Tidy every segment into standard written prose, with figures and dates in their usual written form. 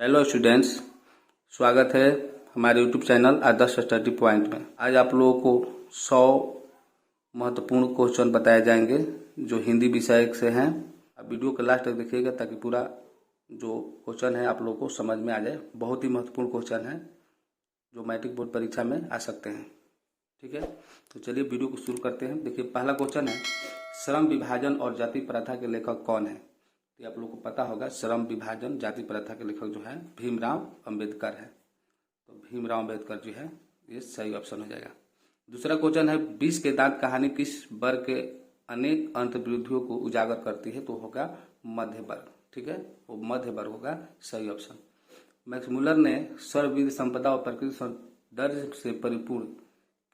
Hello students, स्वागत है हमारे यूट्यूब चैनल आदर्श स्टडी पॉइंट में। आज आप लोगों को 100 महत्वपूर्ण क्वेश्चन बताए जाएंगे जो हिंदी विषय से हैं। आप वीडियो के लास्ट तक देखिएगा ताकि पूरा जो क्वेश्चन है आप लोगों को समझ में आ जाए। बहुत ही महत्वपूर्ण क्वेश्चन है जो मैट्रिक बोर्ड परीक्षा में आ सकते हैं। ठीक है, तो चलिए वीडियो को शुरू करते हैं। देखिए, पहला क्वेश्चन है, श्रम विभाजन और जाति प्रथा के लेखक कौन है? ये आप लोगों को पता होगा, श्रम विभाजन जाति प्रथा के लेखक जो है भीमराव अंबेडकर है। तो भीमराव अंबेडकर जो है ये सही ऑप्शन हो जाएगा। दूसरा क्वेश्चन है, विष के दांत कहानी किस वर्ग के अनेक अंतर्विरोधियों को उजागर करती है? तो होगा मध्य वर्ग। ठीक है, वो मध्य वर्ग होगा सही ऑप्शन। मैक्स मुलर ने सर्वविध संपदा और प्रकृति सौंदर्य से परिपूर्ण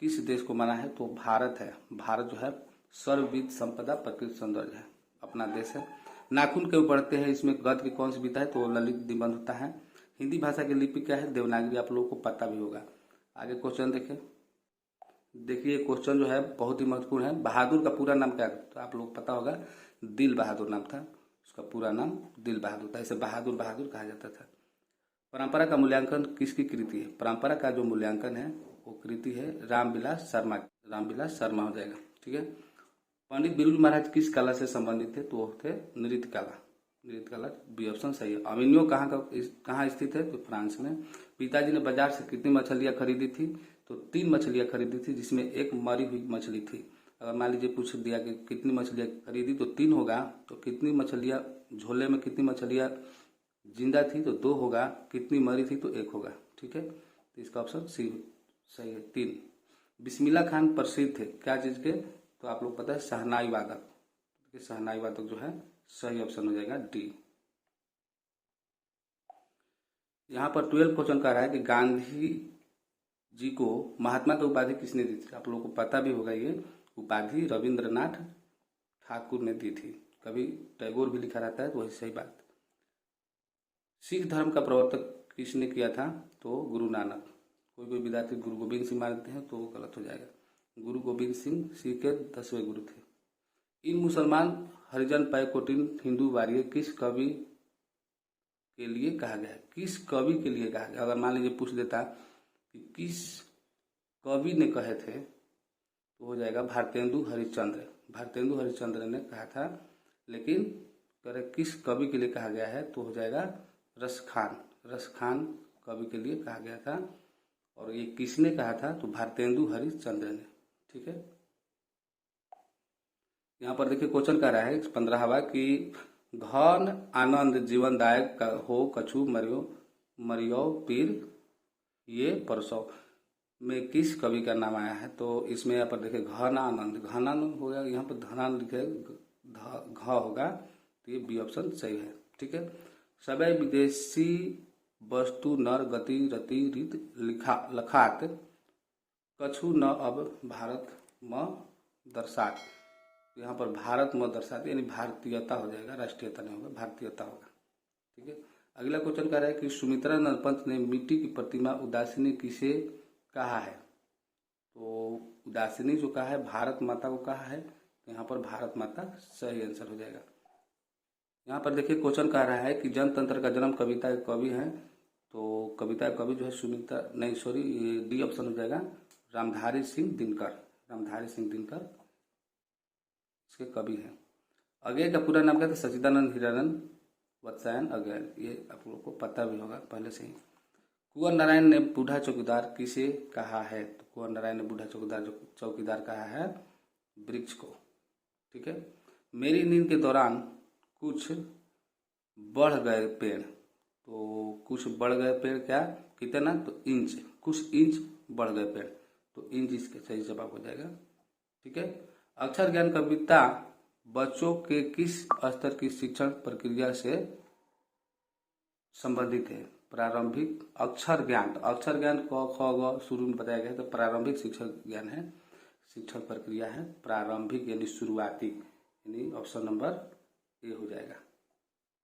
किस देश को माना है? तो भारत है। भारत जो है सर्वविध संपदा प्रकृति सौंदर्य है, अपना देश है। नाखून क्यों पढ़ते हैं? इसमें गद्य की कौन सी विधा है? तो ललित निबंध होता है। हिंदी भाषा की लिपि क्या है? देवनागरी। आप लोगों को पता भी होगा। आगे क्वेश्चन देखिए क्वेश्चन जो है बहुत ही महत्वपूर्ण है। बहादुर का पूरा नाम क्या है? तो आप लोग पता होगा, दिल बहादुर नाम था उसका, पूरा नाम दिल बहादुर था, इसे बहादुर बहादुर कहा जाता था। परंपरा का मूल्यांकन किसकी कृति है? परंपरा का जो मूल्यांकन है वो कृति है रामविलास शर्मा। रामविलास शर्मा हो जाएगा। ठीक है। पंडित बिरजू महाराज किस कला से संबंधित थे? तो थे नृत्य कला। नृत्य कला बी ऑप्शन सही है। अविनियो कहाँ स्थित है? तो फ्रांस में। पिताजी ने बाजार से कितनी मछलियां खरीदी थी? तो 3 मछलियां खरीदी थी, जिसमें एक मरी हुई मछली थी। अगर मान लीजिए पूछ दिया कि कितनी मछलियां खरीदी तो 3 होगा, तो कितनी मछलियां झोले में, कितनी मछलियां जिंदा थी? तो 2 होगा। कितनी मरी थी? तो 1 होगा। ठीक है, तो इसका ऑप्शन सी सही है, 3। बिस्मिल्लाह खान प्रसिद्ध थे क्या चीज के? तो आप लोग पता है शहनाई वादक। शहनाई वादक जो है सही ऑप्शन हो जाएगा डी। यहाँ पर 12 क्वेश्चन कह रहा है कि गांधी जी को महात्मा की उपाधि किसने दी थी? आप लोगों को पता भी होगा, ये उपाधि रविंद्रनाथ ठाकुर ने दी थी। कभी टैगोर भी लिखा रहता है, तो वही सही बात। सिख धर्म का प्रवर्तक किसने किया था? तो गुरु नानक। कोई विद्यार्थी गुरु गोविंद सिंह मानते हैं तो वो गलत हो जाएगा। गुरु गोविंद सिंह सिख के 10वें गुरु थे। इन मुसलमान हरिजन पैकोटिन हिंदू वारियर किस कवि के लिए कहा गया है? किस कवि के लिए कहा गया? अगर मान लीजिए पूछ देता कि किस कवि ने कहे थे, तो हो जाएगा भारतेंदु हरिश्चंद्र। भारतेंदु हरिश्चंद्र ने कहा था, लेकिन करे किस कवि के लिए कहा गया है? तो हो जाएगा रसखान। रसखान कवि के लिए कहा गया था। और ये किसने कहा था? तो भारतेंदु हरिश्चंद्र ने। ठीक है, यहाँ पर देखिए क्वेश्चन कह रहा है 15वां कि घन आनंद जीवनदायक हो कछु मरियो पीर ये परसो में किस कवि का नाम आया है? तो इसमें यहाँ पर देखिए घन आनंद हो गया, यहाँ पर धनानंद लिखे घ होगा, तो ये बी ऑप्शन सही है। ठीक है। सबै विदेशी वस्तु नर गति रति रीत लखात कछु न अब भारत म दर्शात। यहाँ पर भारत में दर्शाते यानी भारतीयता हो जाएगा, राष्ट्रीयता नहीं होगा, भारतीयता होगा। ठीक है। अगला क्वेश्चन कह रहा है कि सुमित्रा नंद पंत ने मिट्टी की प्रतिमा उदासीनी किसे कहा है? तो उदासीनी जो कहा है भारत माता को कहा है, तो यहाँ पर भारत माता सही आंसर हो जाएगा। यहाँ पर देखिए क्वेश्चन कह रहा है कि जनतंत्र का जन्म कविता के कवि है। तो कविता कवि जो है सुमित्रा नहीं, सॉरी, ये डी ऑप्शन हो जाएगा रामधारी सिंह दिनकर। रामधारी सिंह दिनकर इसके कवि हैं। अगेय का पूरा नाम क्या था? सच्चिदानंद हिरानंद वत्सायन अगेय। ये आप लोगों को पता भी होगा पहले से ही। कुंवर नारायण ने बूढ़ा चौकीदार किसे कहा है? तो कुंवर नारायण ने बूढ़ा चौकीदार कहा है वृक्ष को। ठीक है। मेरी नींद के दौरान कुछ बढ़ गए पेड़। तो कुछ बढ़ गए पेड़ क्या, कितना? तो इंच। कुछ इंच बढ़ गए पेड़, तो इंच इसका सही जवाब हो जाएगा। ठीक है। अक्षर ज्ञान कविता बच्चों के किस स्तर की शिक्षण प्रक्रिया से संबंधित है? प्रारंभिक अक्षर ज्ञान। अक्षर ज्ञान क ख ग शुरू में बताया गया है, तो प्रारंभिक शिक्षण ज्ञान है, शिक्षण प्रक्रिया है प्रारंभिक यानी शुरुआती, यानी ऑप्शन नंबर ए हो जाएगा।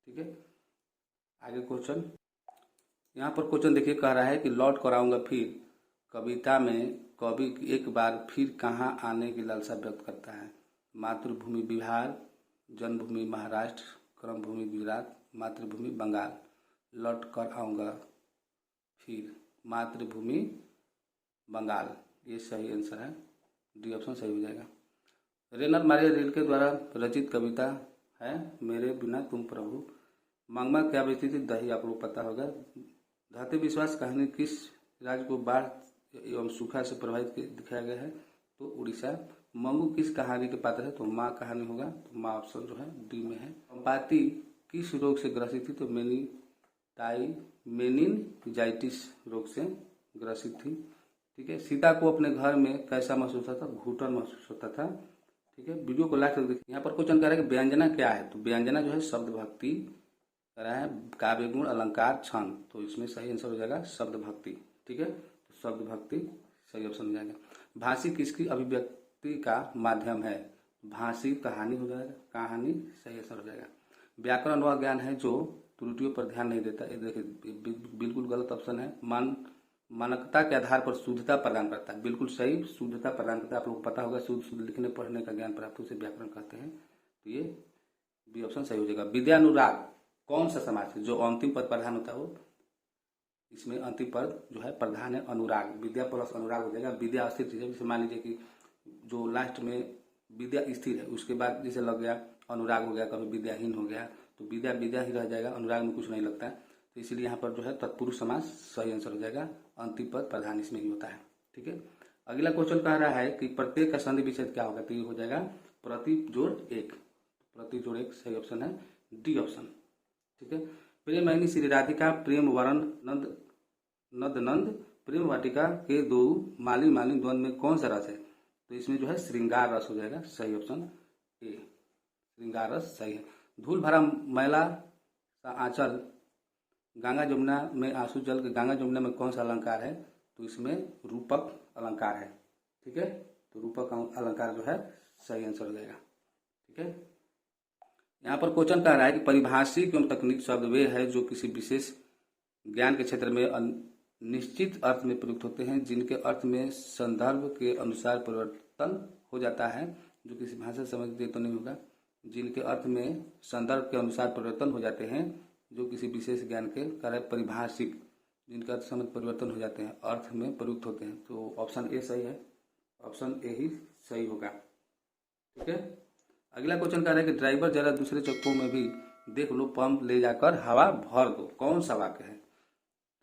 ठीक है। आगे क्वेश्चन, यहाँ पर क्वेश्चन देखिए कह रहा है कि लौट कर आऊंगा फिर कविता में कवि एक बार फिर कहाँ आने की लालसा व्यक्त करता है? मातृभूमि बिहार, जन्मभूमि महाराष्ट्र, कर्मभूमि गुजरात, मातृभूमि बंगाल। लौट कर आऊँगा फिर, मातृभूमि बंगाल, ये सही आंसर है, डी ऑप्शन सही हो जाएगा। रेनर मारिया रील के द्वारा रचित कविता है मेरे बिना तुम प्रभु। मांगमा क्या बेचती थी, दही, आप लोग पता होगा। धाते विश्वास कहानी किस राज्य को बाढ़ एवं सूखा से प्रभावित दिखाया गया है, तो उड़ीसा। मंगू किस कहानी के पात्र है, तो माँ कहानी होगा, तो माँ ऑप्शन जो है डी में है। पाती किस रोग से ग्रसित थी, तो मेनिनजाइटिस रोग से ग्रसित थी। ठीक है। सीता को अपने घर में कैसा महसूस होता था, घुटन महसूस होता था। ठीक है। वीडियो को लास्ट तक देखिए। यहाँ पर क्वेश्चन कर रहा है कि व्यंजना क्या है, तो व्यंजना जो है शब्द भक्ति कर रहा है, काव्य गुण, अलंकार, छंद, तो इसमें सही आंसर हो जाएगा शब्द भक्ति। ठीक है। तो शब्द भक्ति सही ऑप्शन हो जाएगा। भाषी किसकी अभिव्यक्ति का माध्यम है, भाषी कहानी हो जाएगा, कहानी सही आंसर हो जाएगा। व्याकरण वह ज्ञान है जो त्रुटियों पर ध्यान नहीं देता, ये देखिए बिल्कुल गलत ऑप्शन है। मानकता के आधार पर शुद्धता प्रदान करता है, बिल्कुल सही, शुद्धता प्रदान करता है। आप लोगों को पता होगा शुद्ध लिखने पढ़ने का ज्ञान प्राप्त उसे व्याकरण कहते हैं, तो ये बी ऑप्शन सही हो जाएगा। विद्यानुराग कौन सा समाज है, जो अंतिम पद प्रधान होता है वो, इसमें अंतिम पद जो है प्रधान है अनुराग, विद्या प्लस अनुराग हो जाएगा। विद्या स्थिर चीज है, जैसे मान लीजिए कि जो लास्ट में विद्या स्थिर है उसके बाद जैसे लग गया अनुराग हो गया, कभी विद्याहीन हो गया, तो विद्या ही रह जाएगा, अनुराग में कुछ नहीं लगता है, तो इसलिए यहाँ पर जो है तत्पुरुष समास सही आंसर हो जाएगा, अंतिम पद प्रधान इसमें ही होता है। ठीक है। अगला क्वेश्चन कह रहा है कि प्रत्येक का संधि विच्छेद क्या होगा, तो ये हो जाएगा प्रति जोड़ एक, प्रति जोड़ एक सही ऑप्शन है, डी ऑप्शन। ठीक है। प्रेमैनी श्री राधिका प्रेम वरण नंद प्रेम वाटिका के दो माली मालिन द्वंद्व में कौन सा रस है, तो इसमें जो है श्रृंगार रस हो जाएगा, सही ऑप्शन ए, श्रृंगार रस सही है। धूल भरा मैला सा आंचल गंगा जमुना में आंसू जल के, गंगा जमुना में कौन सा अलंकार है, तो इसमें रूपक अलंकार है। ठीक है। तो रूपक अलंकार जो है सही आंसर हो जाएगा। ठीक है। यहाँ पर क्वेश्चन कह रहा है कि परिभाषिक एवं तकनीक शब्द वे है जो किसी विशेष ज्ञान के क्षेत्र में निश्चित अर्थ में प्रयुक्त होते हैं, जिनके अर्थ में संदर्भ के अनुसार परिवर्तन हो जाता है, जो किसी भाषा समझ दे तो नहीं होगा, जिनके अर्थ में संदर्भ के अनुसार परिवर्तन हो जाते हैं, जो किसी विशेष ज्ञान के कार्य, परिभाषिक, जिनके अर्थ समय परिवर्तन हो जाते हैं, अर्थ में प्रयुक्त होते हैं, तो ऑप्शन ए सही है, ऑप्शन ए ही सही होगा। ठीक है। अगला क्वेश्चन कह रहा है कि ड्राइवर जरा दूसरे चक्कों में भी देख लो, पंप ले जाकर हवा भर दो, कौन सा वाक्य है,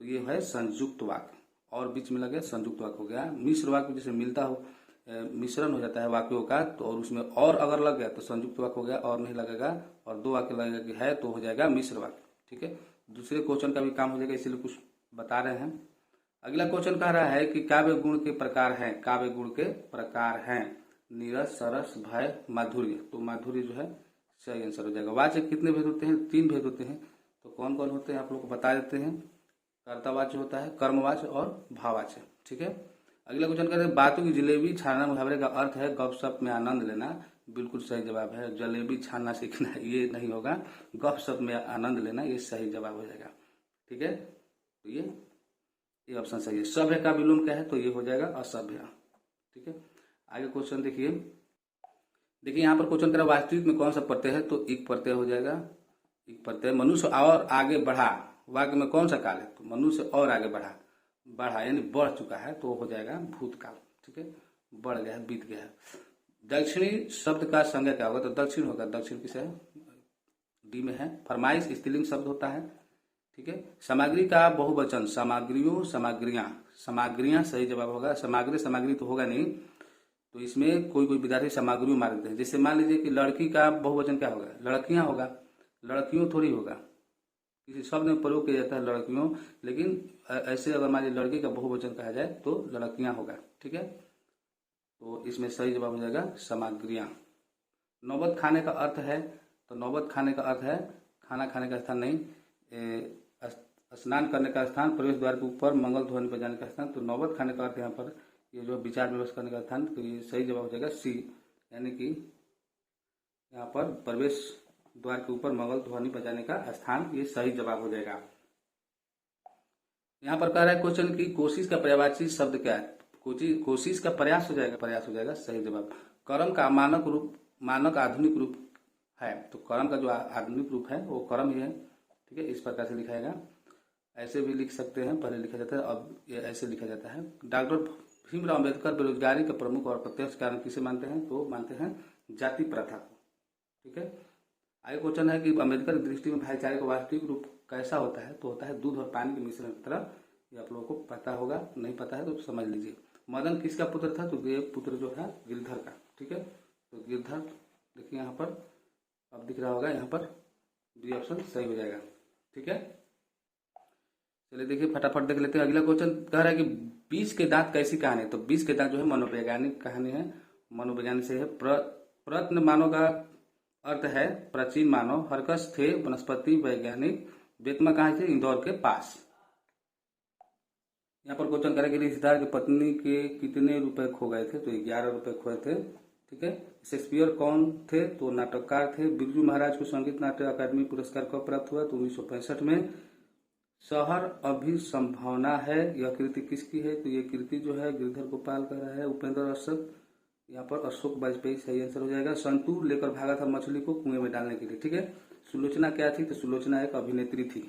तो ये है संयुक्त वाक्य, और बीच में लगे संयुक्त वाक्य हो गया। मिश्र वाक्य जैसे मिलता हो, मिश्रण हो जाता है वाक्यों का, तो और उसमें और अगर लग गया तो संयुक्त वाक्य हो गया, और नहीं लगेगा और दो वाक्य लगेगा कि है तो हो जाएगा मिश्र वाक्य। ठीक है। दूसरे क्वेश्चन का भी काम हो जाएगा, इसलिए कुछ बता रहे हैं। अगला क्वेश्चन कह रहा है कि काव्य गुण के प्रकार हैं, काव्य गुण के प्रकार हैं नीरस, सरस, भय, माधुर्य, तो माधुर्य जो है सही आंसर हो जाएगा। वाच्य कितने भेद होते हैं, 3 भेद होते हैं, तो कौन कौन होते हैं आप लोग को बता देते हैं। कर्तावाच्य होता है, कर्मवाच्य और भाववाच्य। ठीक है। अगला क्वेश्चन कहते हैं बातों की जलेबी छानना मुहावरे का अर्थ है गपशप में आनंद लेना, बिल्कुल सही जवाब है। जलेबी छानना सीखना ये नहीं होगा, गपशप में आनंद लेना ये सही जवाब हो जाएगा। ठीक है। तो ये ऑप्शन सही है। सभ्य का विलोम क्या है, तो ये हो जाएगा असभ्य। ठीक है। आगे क्वेश्चन देखिए यहाँ पर क्वेश्चन करा वास्तविक में कौन सा प्रत्यय है, तो एक प्रत्यय हो जाएगा, एक प्रत्यय। मनुष्य और आगे बढ़ा वाक्य में कौन सा काल है, तो मनुष्य और आगे बढ़ा यानी बढ़ चुका है, तो हो जाएगा भूतकाल। ठीक है। बढ़ गया है, बीत गया है। दक्षिणी शब्द का संज्ञा क्या होगा, तो दक्षिण होगा, दक्षिण किसे है, डी में है। फरमाइश स्त्रीलिंग शब्द होता है। ठीक है। सामग्री का बहुवचन सामग्रियों, सामग्रियां सही जवाब होगा। सामग्री तो होगा नहीं, तो इसमें कोई विद्यार्थी सामग्रियों मार देते हैं। जैसे मान लीजिए कि लड़की का बहुवचन क्या होगा, लड़कियां होगा, लड़कियों थोड़ी होगा, किसी शब्द में प्रयोग किया जाता है लड़कियों, लेकिन ऐसे अगर मान लीजिए लड़की का बहुवचन कहा जाए तो लड़कियां होगा। ठीक है। तो इसमें सही जवाब हो जाएगा सामग्रियां। नौबत खाने का अर्थ है, तो नौबत खाने का अर्थ है खाना खाने का स्थान नहीं, स्नान करने का स्थान, प्रवेश द्वार के ऊपर मंगल ध्वनि बजाने का स्थान, तो नौबत खाने का अर्थ यहाँ पर ये जो विचार विमर्श करने का स्थान, तो ये सही जवाब हो जाएगा सी, यानी कि यहाँ पर प्रवेश द्वार के ऊपर मंगल ध्वनि बजाने का स्थान, ये सही जवाब हो जाएगा। यहाँ पर कह रहा है क्वेश्चन की कोशिश का पर्यायवाची शब्द क्या है, कोशिश का प्रयास हो जाएगा सही जवाब। कर्म का मानक आधुनिक रूप है, तो कर्म का जो आधुनिक रूप है वो कर्म ही है। ठीक है। इस प्रकार से लिखाएगा। ऐसे भी लिख सकते हैं, पहले लिखा जाता है, अब ये ऐसे लिखा जाता है। डॉक्टर भीमराव अम्बेडकर बेरोजगारी के प्रमुख और प्रत्यक्ष कारण किसे मानते हैं? तो मानते हैं जाति प्रथा को। ठीक है। आगे क्वेश्चन है कि अम्बेडकर की दृष्टि में भाईचारे का वास्तविक रूप कैसा होता है? तो होता है दूध और पानी के मिश्रण की तरह। ये आप लोगों को पता होगा, नहीं पता है तो समझ लीजिए। मदन किसका पुत्र था? तो ये पुत्र जो है गिरधर का। ठीक है। तो गिरधर देखिए यहाँ पर अब दिख रहा होगा, यहाँ पर डी ऑप्शन सही हो जाएगा। ठीक है। चलिए देखिए फटाफट देख लेते हैं। अगला क्वेश्चन कह रहा है कि 20 के दांत कैसी कहानी है? तो 20 के दांत जो है मनोवैज्ञानिक कहानी है, मनोवैज्ञानिक से है। प्रत्न मानव का अर्थ है प्राचीन मानव। हरकस थे वनस्पति वैज्ञानिक। बेतमा कहाँ थे? इंदौर के पास। यहाँ पर क्वेश्चन करें कि रिश्तेदार की पत्नी के कितने रुपए खो गए थे? तो 11 रुपए खोए थे। ठीक है। शेक्सपियर कौन थे? तो नाटककार थे। बिरजू महाराज को संगीत नाट्य अकादमी पुरस्कार कब प्राप्त हुआ? तो 1965 में। शहर अभी संभावना है, यह कृति किसकी है? तो ये कृति जो है गिरधर गोपाल का है। उपेंद्र अशोक, यहाँ पर अशोक वाजपेयी सही आंसर हो जाएगा। संतूर लेकर भागा था मछली को कुएं में डालने के लिए। ठीक है। सुलोचना क्या थी? तो सुलोचना एक अभिनेत्री थी।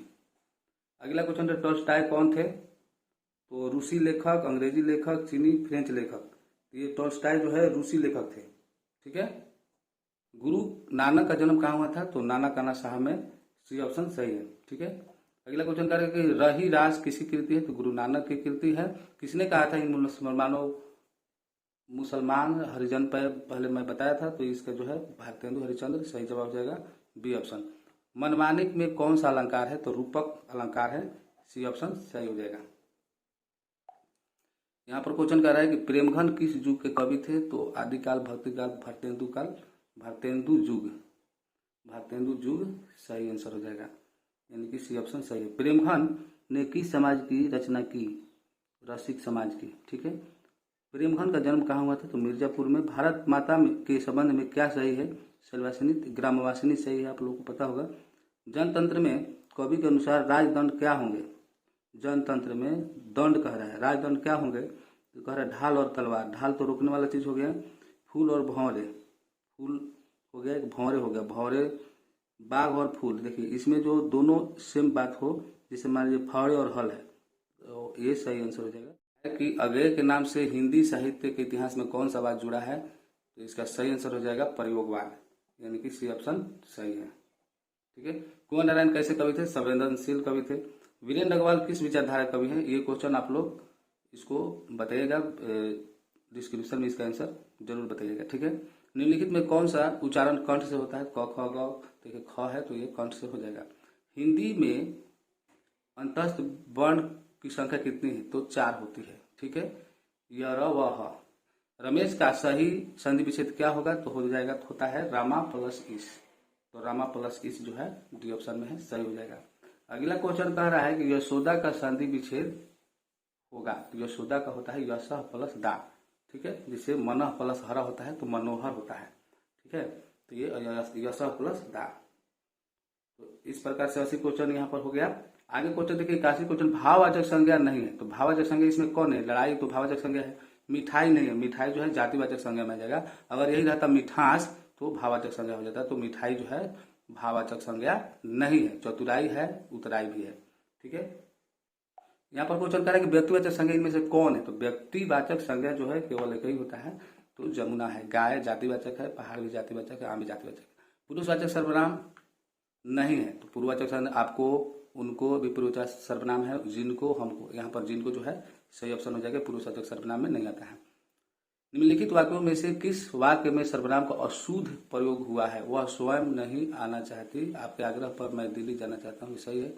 अगला क्वेश्चन है टॉल्स्टॉय कौन थे? तो रूसी लेखक, अंग्रेजी लेखक, चीनी, फ्रेंच लेखक। तो ये टॉल्स्टॉय जो है रूसी लेखक थे। ठीक है। गुरु नानक का जन्म कहाँ हुआ था? तो नानकाना साहब में। सी ऑप्शन सही है। ठीक है। अगला क्वेश्चन करें कि रही रास किसी कृति है? तो गुरु नानक की कृति है। किसने कहा था इन मुसलमान हरिजन पर? पहले मैं बताया था, तो इसका जो है भारतेंदु हरिश्चंद्र सही जवाब हो जाएगा, बी ऑप्शन। मनमानिक में कौन सा अलंकार है? तो रूपक अलंकार है, सी ऑप्शन सही हो जाएगा। यहाँ पर क्वेश्चन कर रहा है कि प्रेमघन किस युग के कवि थे? तो आदिकाल, भक्तिकाल, भारतेंदु काल, भारतेंदु युग। भारतेंदु युग सही आंसर हो जाएगा, यानी कि सी ऑप्शन सही है। प्रेमघन ने किस समाज की रचना की? रसिक समाज की। ठीक है। प्रेमघन का जन्म कहाँ हुआ था? तो मिर्जापुर में। भारत माता के संबंध में क्या सही है? शैलवासिनी, ग्रामवासिनी सही है, आप लोगों को पता होगा। जनतंत्र में कवि के अनुसार राजदंड क्या होंगे? जनतंत्र में दंड कह रहा है, राजदंड क्या होंगे? तो कह रहा है ढाल और तलवार। ढाल तो रोकने वाला चीज हो गया। फूल और भौरे, फूल हो गया, भौरे हो गया, भौरे। बाघ और फूल, देखिए इसमें जो दोनों सेम बात हो, जैसे मान लीजिए फावड़े और हल है, तो ये सही आंसर हो जाएगा। कि अगेय के नाम से हिंदी साहित्य के इतिहास में कौन सा बात जुड़ा है? तो इसका सही आंसर हो जाएगा प्रयोगवाद, यानी कि सी ऑप्शन सही है। ठीक है। कुंवर नारायण कैसे कवि थे? संवेदनशील कवि थे। वीरेंद्र अग्रवाल किस विचारधारा कवि है? ये क्वेश्चन आप लोग इसको बताइएगा, डिस्क्रिप्शन में इसका आंसर जरूर बताइएगा। ठीक है। निम्नलिखित में कौन सा उच्चारण कंठ से होता है? क ख ग, देखिए ख है तो ये कंठ से हो जाएगा। हिंदी में अंतस्थ वर्ण की संख्या कितनी है? तो 4 होती है। ठीक है। य र व ह। रमेश का सही संधि विच्छेद क्या होगा? तो हो जाएगा, होता है रामा प्लस इस। तो रामा प्लस इस जो है डी ऑप्शन में है, सही हो जाएगा। अगला क्वेश्चन कह रहा है कि यशोदा का संधि विच्छेद होगा। तो यशोदा का होता है यश प्लस दा। ठीक है। जिससे मन प्लस हरा होता है तो मनोहर होता है। ठीक है। तो ये यश प्लस दा। तो इस प्रकार से 80 क्वेश्चन यहाँ पर हो गया। आगे क्वेश्चन देखिए 81 क्वेश्चन, भाववाचक संज्ञा नहीं है। तो भाववाचक संज्ञा इसमें कौन है? लड़ाई तो भाववाचक संज्ञा है। मिठाई नहीं है, मिठाई जो है जातिवाचक संज्ञा में आ जाएगा। अगर यही रहता मिठास तो भाववाचक संज्ञा हो जाता। तो मिठाई जो है भाववाचक संज्ञा नहीं है। चतुराई है, उतराई भी है। ठीक है। यहाँ पर क्वेश्चन कर रहा है कि व्यक्तिवाचक संज्ञा इनमें से कौन है? तो व्यक्तिवाचक संज्ञा जो है केवल एक ही होता है, तो जमुना है। गाय जातिवाचक है, पहाड़ भी जातिवाचक है, आम भी जातिवाचक है। पुरुषवाचक सर्वनाम नहीं है। तो पूर्ववाचक सर्वनाम आपको, उनको भी पूर्ववाचक सर्वनाम है, जिनको, हमको। यहाँ पर जिनको जो है सही ऑप्शन हो जाएगा, पुरुषवाचक सर्वनाम में नहीं आता है। निम्नलिखित वाक्यों में से किस वाक्य में सर्वनाम का अशुद्ध प्रयोग हुआ है? वह स्वयं नहीं आना चाहती, आपके आग्रह पर मैं दिल्ली जाना चाहता हूँ, सही है।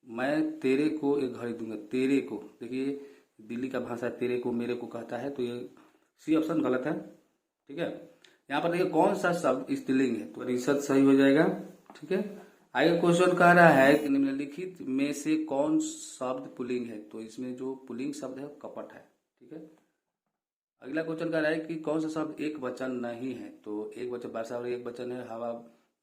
मैं तेरे को एक घड़ी दूंगा। तेरे को, देखिए दिल्ली का भाषा तेरे को, मेरे को कहता है, तो ये सी ऑप्शन गलत है। ठीक है। यहाँ पर देखिए कौन सा शब्द स्त्रीलिंग है? तो रिसद सही हो जाएगा। ठीक है। आगे क्वेश्चन कह रहा है कि निम्नलिखित में से कौन शब्द पुल्लिंग है? तो इसमें जो पुल्लिंग शब्द है कपट है। ठीक है। अगला क्वेश्चन कह रहा है कि कौन सा शब्द एक वचन नहीं है? तो एक वचन वर्षा और एक वचन है, हवा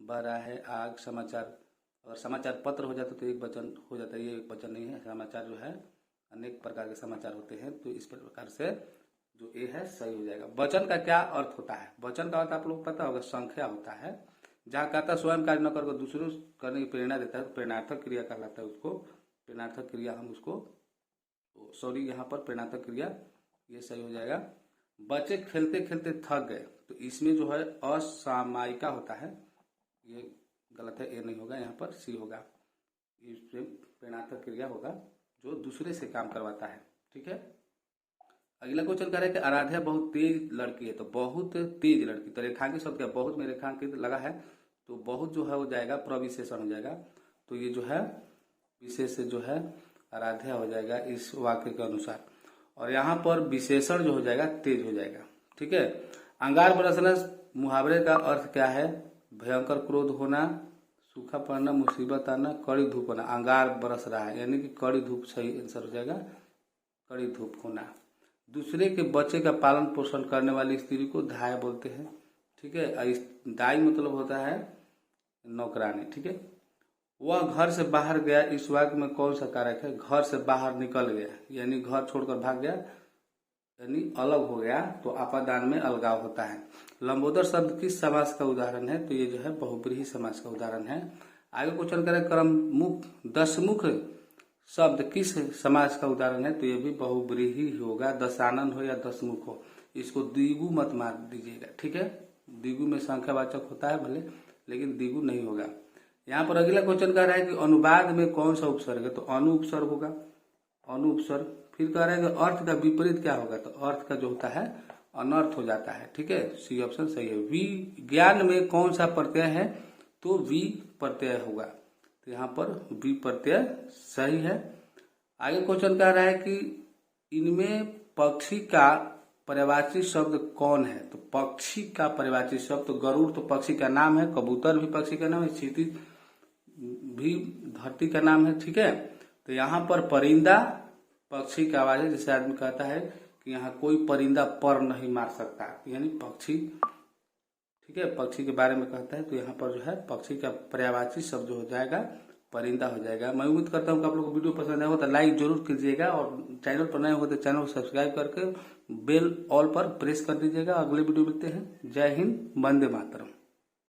बह रहा है, आग, समाचार। अगर समाचार पत्र हो जाता तो एक वचन हो जाता है, ये एक वचन नहीं है। समाचार जो है अनेक प्रकार के समाचार होते हैं, तो इस प्रकार से जो ए है सही हो जाएगा। वचन का क्या अर्थ होता है? वचन का अर्थ आप लोग पता होगा, संख्या होता है। जहाँ कहता स्वयं कार्य न करके दूसरों करने की प्रेरणा देता है तो प्रेरणार्थक क्रिया कहलाता है, उसको प्रेरणार्थक क्रिया हम उसको, सॉरी यहाँ पर प्रेरणार्थक क्रिया, ये सही हो जाएगा। बच्चे खेलते खेलते थक गए, तो इसमें जो है असामायिका होता है, ये गलत है, ए नहीं होगा, यहाँ पर सी होगा। इसमें प्रेरणार्थक क्रिया होगा जो दूसरे से काम करवाता है। ठीक है, अगला क्वेश्चन कह रहा है कि आराध्या बहुत तेज लड़की है, तो बहुत तेज लड़की, तो रेखांकित शब्द क्या, बहुत में रेखांकित लगा है, तो बहुत जो है हो जाएगा प्रविशेषण हो जाएगा, तो ये जो है विशेष से जो है आराध्या हो जाएगा इस वाक्य के अनुसार। और यहाँ पर विशेषण जो हो जाएगा तेज हो जाएगा। ठीक है, अंगार बरसना मुहावरे का अर्थ क्या है, भयंकर क्रोध होना, सूखा पड़ना, मुसीबत आना, कड़ी धूप होना। अंगार बरस रहा है यानी कि कड़ी धूप सही आंसर हो जाएगा, कड़ी धूप होना। दूसरे के बच्चे का पालन पोषण करने वाली स्त्री को दाई बोलते हैं। ठीक है, दाई मतलब होता है नौकरानी। ठीक है, वह घर से बाहर गया, इस वाक्य में कौन सा कारक है, घर से बाहर निकल गया यानी घर छोड़कर भाग गया यानी अलग हो गया, तो आपादान में अलगाव होता है। लंबोदर शब्द किस समास का उदाहरण है, तो ये जो है बहुब्रीहि समास का उदाहरण है। आगे क्वेश्चन करें क्रममुख दशमुख शब्द किस समास का उदाहरण है, तो ये भी बहुब्रीहि होगा, दशानन हो या दशमुख हो, इसको द्विगु मत मार दीजिएगा। ठीक है, द्विगु में संख्यावाचक होता है भले, लेकिन द्विगु नहीं होगा। यहाँ पर अगला क्वेश्चन कह रहा है कि अनुवाद में कौन सा उपसर्ग है, तो अनु उपसर्ग होगा, अनु उपसर्ग। फिर कह रहा है कि अर्थ का विपरीत क्या होगा, तो अर्थ का जो होता है अनर्थ हो जाता है। ठीक है, सी ऑप्शन सही है। विज्ञान में कौन सा प्रत्यय है, तो वी प्रत्यय होगा, तो यहाँ पर वी प्रत्यय सही है। आगे क्वेश्चन कह रहा है कि इनमें पक्षी का पर्यायवाची शब्द कौन है, तो पक्षी का पर्यायवाची शब्द, तो गरुड़ तो पक्षी का नाम है, कबूतर भी पक्षी का नाम है, क्षितिज भी धरती का नाम है। ठीक है, तो यहाँ पर परिंदा पक्षी का आवाज है, जैसे आदमी कहता है कि यहाँ कोई परिंदा पर नहीं मार सकता, यानी पक्षी। ठीक है, पक्षी के बारे में कहता है, तो यहाँ पर जो है पक्षी का पर्यायवाची शब्द हो जाएगा परिंदा हो जाएगा। मैं उम्मीद करता हूँ कि आप लोगों को वीडियो पसंद आया हो तो लाइक जरूर कीजिएगा, और चैनल पर नए हो तो चैनल को सब्सक्राइब करके बेल ऑल पर प्रेस कर दीजिएगा। अगले वीडियो मिलते हैं। जय हिंद, वंदे मातरम।